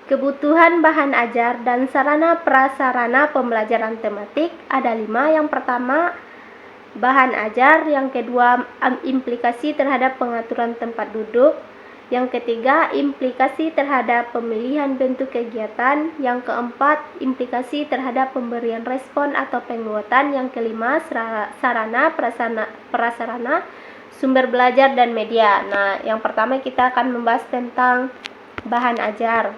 Kebutuhan bahan ajar dan sarana prasarana pembelajaran tematik ada 5. Yang pertama, bahan ajar. Yang kedua, implikasi terhadap pengaturan tempat duduk. Yang ketiga, implikasi terhadap pemilihan bentuk kegiatan. Yang keempat, implikasi terhadap pemberian respon atau penguatan. Yang kelima, sarana prasarana sumber belajar dan media. Nah, yang pertama kita akan membahas tentang bahan ajar.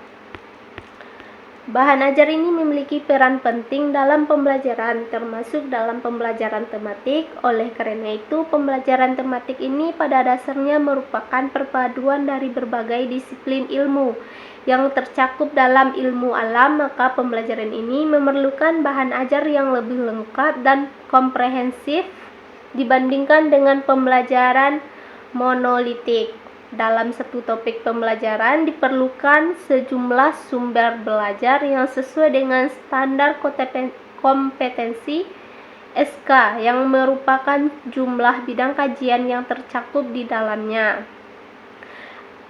Bahan ajar ini memiliki peran penting dalam pembelajaran, termasuk dalam pembelajaran tematik. Oleh karena itu, pembelajaran tematik ini pada dasarnya merupakan perpaduan dari berbagai disiplin ilmu yang tercakup dalam ilmu alam. Maka pembelajaran ini memerlukan bahan ajar yang lebih lengkap dan komprehensif dibandingkan dengan pembelajaran monolitik. Dalam satu topik pembelajaran diperlukan sejumlah sumber belajar yang sesuai dengan standar kompetensi SK yang merupakan jumlah bidang kajian yang tercakup di dalamnya.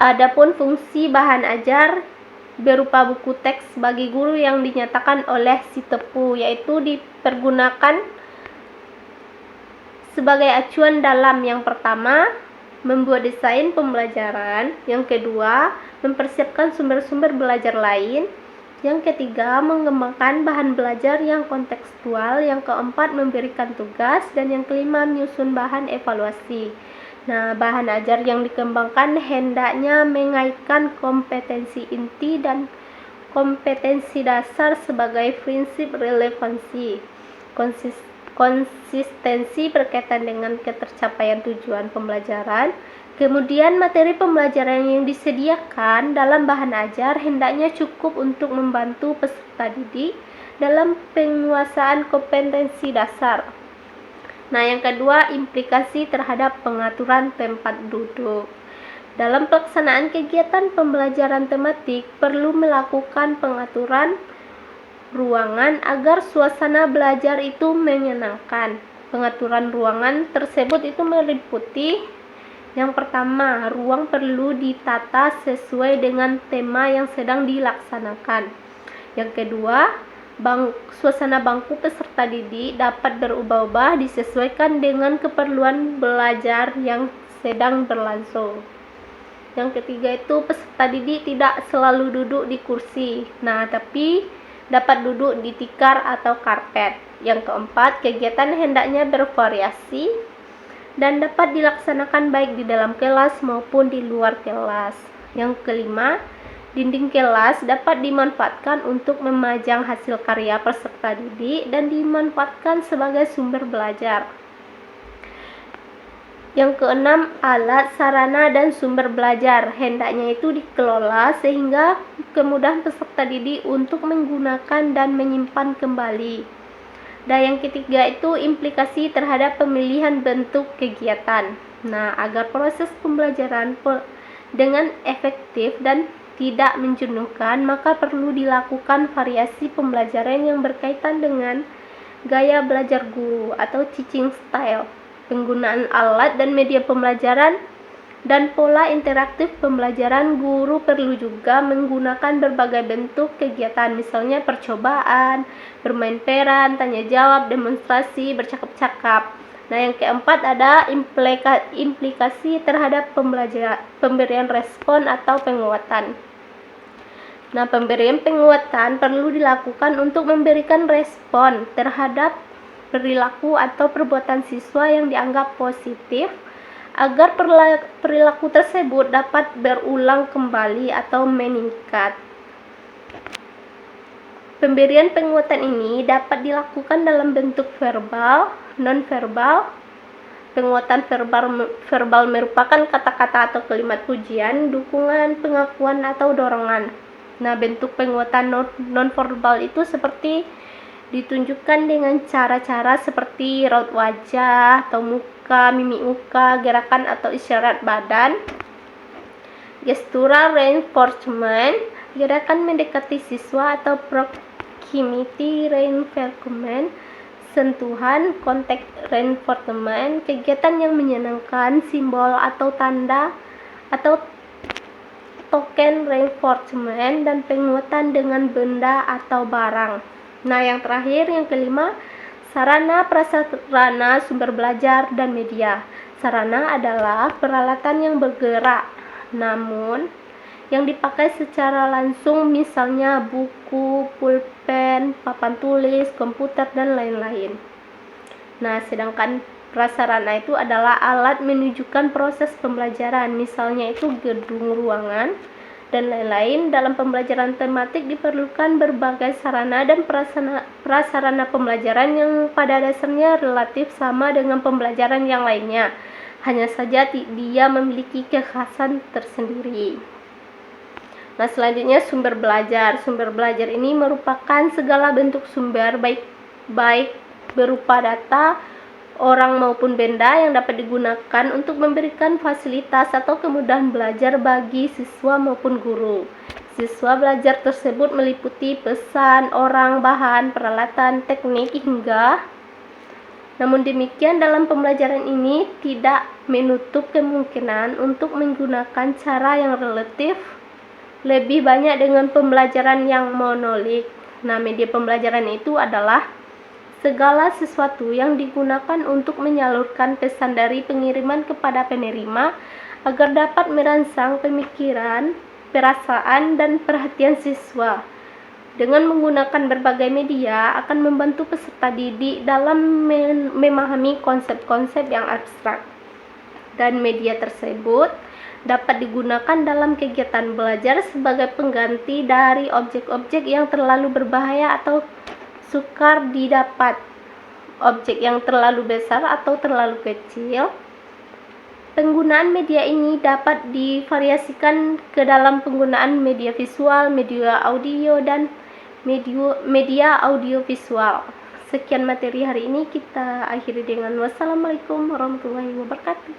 Adapun fungsi bahan ajar berupa buku teks bagi guru yang dinyatakan oleh Sitepu, yaitu dipergunakan sebagai acuan dalam yang pertama, membuat desain pembelajaran. Yang kedua, mempersiapkan sumber-sumber belajar lain. Yang ketiga, mengembangkan bahan belajar yang kontekstual. Yang keempat, memberikan tugas. Dan yang kelima, menyusun bahan evaluasi. Nah, bahan ajar yang dikembangkan hendaknya mengaitkan kompetensi inti dan kompetensi dasar sebagai prinsip relevansi, konsistensi berkaitan dengan ketercapaian tujuan pembelajaran. Kemudian materi pembelajaran yang disediakan dalam bahan ajar hendaknya cukup untuk membantu peserta didik dalam penguasaan kompetensi dasar. Nah, yang kedua, implikasi terhadap pengaturan tempat duduk. Dalam pelaksanaan kegiatan pembelajaran tematik perlu melakukan pengaturan ruangan agar suasana belajar itu menyenangkan. Pengaturan ruangan tersebut itu meliputi yang pertama, ruang perlu ditata sesuai dengan tema yang sedang dilaksanakan. Yang kedua, suasana bangku peserta didik dapat berubah-ubah disesuaikan dengan keperluan belajar yang sedang berlangsung. Yang ketiga itu, peserta didik tidak selalu duduk di kursi, tapi dapat duduk di tikar atau karpet. Yang keempat, kegiatan hendaknya bervariasi dan dapat dilaksanakan baik di dalam kelas maupun di luar kelas. Yang kelima, dinding kelas dapat dimanfaatkan untuk memajang hasil karya peserta didik dan dimanfaatkan sebagai sumber belajar. Yang keenam, alat, sarana, dan sumber belajar hendaknya itu dikelola sehingga kemudahan peserta didik untuk menggunakan dan menyimpan kembali. Dan yang ketiga itu implikasi terhadap pemilihan bentuk kegiatan. Nah, agar proses pembelajaran dengan efektif dan tidak menjenuhkan, maka perlu dilakukan variasi pembelajaran yang berkaitan dengan gaya belajar guru atau teaching style, penggunaan alat dan media pembelajaran, dan pola interaktif pembelajaran. Guru perlu juga menggunakan berbagai bentuk kegiatan, misalnya percobaan, bermain peran, tanya jawab, demonstrasi, bercakap-cakap. Nah, yang keempat ada implikasi terhadap pemberian respon atau penguatan. Nah, pemberian penguatan perlu dilakukan untuk memberikan respon terhadap perilaku atau perbuatan siswa yang dianggap positif agar perilaku tersebut dapat berulang kembali atau meningkat. Pemberian penguatan ini dapat dilakukan dalam bentuk verbal, non-verbal. Penguatan verbal merupakan kata-kata atau kalimat pujian, dukungan, pengakuan, atau dorongan. Nah, bentuk penguatan non-verbal itu seperti ditunjukkan dengan cara-cara seperti raut wajah atau muka, mimik muka, gerakan atau isyarat badan. Gestural reinforcement, gerakan mendekati siswa atau proximity reinforcement. Sentuhan, contact reinforcement, kegiatan yang menyenangkan, simbol atau tanda atau token reinforcement, dan penguatan dengan benda atau barang. Nah, yang terakhir, yang kelima, sarana prasarana sumber belajar dan media. Sarana adalah peralatan yang bergerak, namun yang dipakai secara langsung, misalnya buku, pulpen, papan tulis, komputer, dan lain-lain. Nah, sedangkan prasarana itu adalah alat menunjukkan proses pembelajaran, misalnya itu gedung, ruangan, dan lain-lain. Dalam pembelajaran tematik diperlukan berbagai sarana dan prasarana pembelajaran yang pada dasarnya relatif sama dengan pembelajaran yang lainnya. Hanya saja dia memiliki kekhasan tersendiri. Nah, selanjutnya sumber belajar. Sumber belajar ini merupakan segala bentuk sumber baik berupa data, orang maupun benda yang dapat digunakan untuk memberikan fasilitas atau kemudahan belajar bagi siswa maupun guru. Siswa belajar tersebut meliputi pesan, orang, bahan, peralatan, teknik, hingga. Namun demikian, dalam pembelajaran ini tidak menutup kemungkinan untuk menggunakan cara yang relatif lebih banyak dengan pembelajaran yang monolik. Nah, media pembelajaran itu adalah segala sesuatu yang digunakan untuk menyalurkan pesan dari pengiriman kepada penerima agar dapat merangsang pemikiran, perasaan, dan perhatian siswa. Dengan menggunakan berbagai media akan membantu peserta didik dalam memahami konsep-konsep yang abstrak. Dan media tersebut dapat digunakan dalam kegiatan belajar sebagai pengganti dari objek-objek yang terlalu berbahaya atau sukar didapat, objek yang terlalu besar atau terlalu kecil. Penggunaan media ini dapat divariasikan ke dalam penggunaan media visual, media audio, dan media audiovisual. Sekian materi hari ini, kita akhiri dengan wassalamualaikum warahmatullahi wabarakatuh.